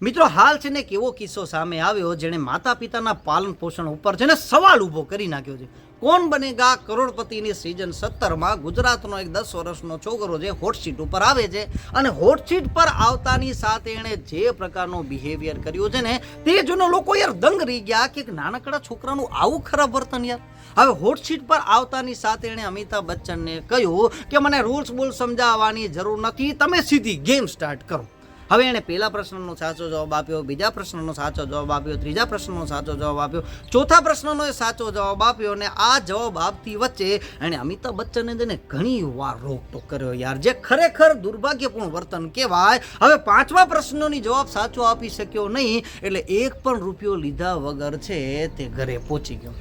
મિત્રો હાલ છે ને એક એવો કિસ્સો સામે આવ્યો જેણે માતા પિતાના પાલન પોષણ ઉપર છે ને સવાલ ઊભો કરી નાખ્યો છે. કોણ બનેગા કરોડપતિની સિઝન 17માં ગુજરાતનો એક 10 વર્ષનો છોકરો જે હોટસીટ ઉપર આવે છે અને હોટસીટ પર આવતાની સાથે એણે જે પ્રકારનો બિહેવિયર કર્યું છે ને તે જોઈને લોકો યાર દંગ રહી ગયા કે એક નાનકડા છોકરાનું આવું ખરાબ વર્તન યાર. હવે હોટસીટ પર આવતાની સાથે એણે અમિતાભ બચ્ચનને કહ્યું કે મને રૂલ્સ બોલ સમજાવવાની જરૂર નથી, તમે સીધી ગેમ સ્ટાર્ટ કરો. હવે એણે પહેલા પ્રશ્નનો સાચો જવાબ આપ્યો, બીજા પ્રશ્નનો સાચો જવાબ આપ્યો, ત્રીજા પ્રશ્નનો સાચો જવાબ આપ્યો, ચોથા પ્રશ્નનો સાચો જવાબ આપ્યો અને આ જવાબ આપતી વચ્ચે એણે અમિતાભ બચ્ચનને તેને ઘણી વાર રોકટોક કર્યો યાર, જે ખરેખર દુર્ભાગ્યપૂર્ણ વર્તન કહેવાય. હવે પાંચમા પ્રશ્નોની જવાબ સાચો આપી શક્યો નહીં એટલે એક પણ રૂપિયો લીધા વગર છે તે ઘરે પહોંચી ગયો.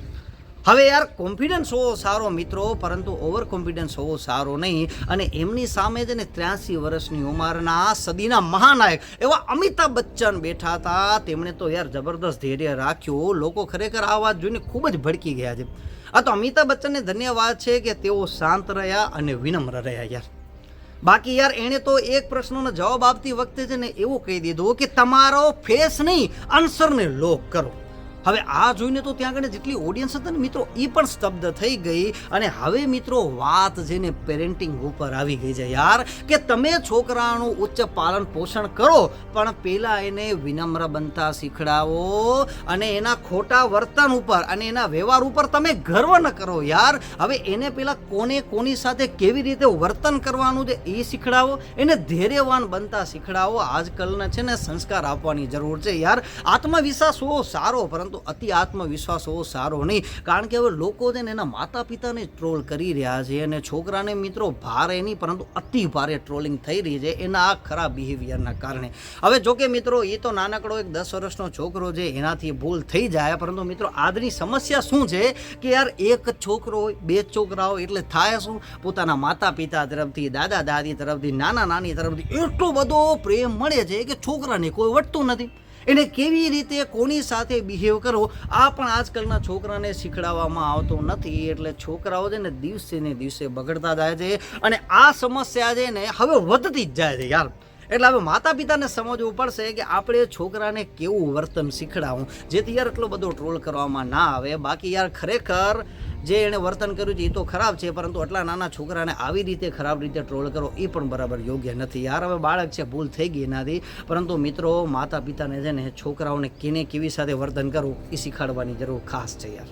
હવે યાર કોન્ફિડન્સ હોવો સારો મિત્રો, પરંતુ ઓવર કોન્ફિડન્સ હોવો સારો નહીં. અને એમની સામે છે ને 83 વર્ષની ઉંમરના સદીના મહાનાયક એવા અમિતાભ બચ્ચન બેઠા હતા. તેમણે તો યાર જબરદસ્ત ધૈર્ય રાખ્યું. લોકો ખરેખર આ વાત જોઈને ખૂબ જ ભડકી ગયા છે. આ તો અમિતાભ બચ્ચનને ધન્યવાદ છે કે તેઓ શાંત રહ્યા અને વિનમ્ર રહ્યા યાર. બાકી યાર એણે તો એક પ્રશ્નનો જવાબ આપતી વખતે છે ને એવું કહી દીધું કે તમારો ફેસ નહીં આન્સરને લોક કરો. હવે આ જોઈને તો ત્યાં આગળ જેટલી ઓડિયન્સ હતા ને મિત્રો એ પણ સ્તબ્ધ થઈ ગઈ. અને હવે મિત્રો વાત છે ને પેરેન્ટિંગ ઉપર આવી ગઈ છે યાર, કે તમે છોકરાનું ઉચ્ચ પાલન પોષણ કરો પણ પહેલાં એને વિનમ્ર બનતા શીખડાવો અને એના ખોટા વર્તન ઉપર અને એના વ્યવહાર ઉપર તમે ગર્વ ન કરો યાર. હવે એને પહેલાં કોની સાથે કેવી રીતે વર્તન કરવાનું છે એ શીખડાવો, એને ધૈર્યવાન બનતા શીખડાવો. આજકાલના છે ને સંસ્કાર આપવાની જરૂર છે યાર. આત્મવિશ્વાસ હોવો સારો, પરંતુ અતિ આત્મવિશ્વાસ હોવો સારો નહીં. કારણ કે હવે લોકો છે ને એના માતા પિતાને ટ્રોલ કરી રહ્યા છે અને છોકરાને મિત્રો ભારે નહીં પરંતુ અતિ ભારે ટ્રોલિંગ થઈ રહી છે એના આ ખરાબ બિહેવિયરના કારણે. હવે જોકે મિત્રો એ તો નાનકડો એક 10 વર્ષનો છોકરો છે, એનાથી ભૂલ થઈ જાય, પરંતુ મિત્રો આજની સમસ્યા શું છે કે યાર એક છોકરો હોય, બે છોકરા હોય એટલે થાય શું, પોતાના માતા પિતા તરફથી, દાદા દાદી તરફથી, નાના નાની તરફથી એટલો બધો પ્રેમ મળે છે કે છોકરાને કોઈ વટતું નથી. એને કેવી રીતે કોની સાથે બિહેવ કરો આ પણ આજકાલના છોકરાને શીખડાવવામાં આવતો નથી. એટલે છોકરાઓ છે ને દિવસે ને દિવસે બગડતા જાય છે અને આ સમસ્યા છે ને હવે વધતી જ જાય છે યાર. એટલે હવે માતા પિતાને સમજવું પડશે કે આપણે છોકરાને કેવું વર્તન શીખડાવું જેથી યાર એટલો બધો ટ્રોલ કરવામાં ના આવે. બાકી યાર ખરેખર જે એણે વર્તન કર્યું છે એ તો ખરાબ છે, પરંતુ આટલા નાના છોકરાને આવી રીતે ખરાબ રીતે ટ્રોલ કરો એ પણ બરાબર યોગ્ય નથી યાર. હવે બાળક છે, ભૂલ થઈ ગઈ એનાથી, પરંતુ મિત્રો માતા પિતાને છે ને છોકરાઓને કેવી સાથે વર્તન કરવું એ શીખવાડવાની જરૂર ખાસ છે યાર.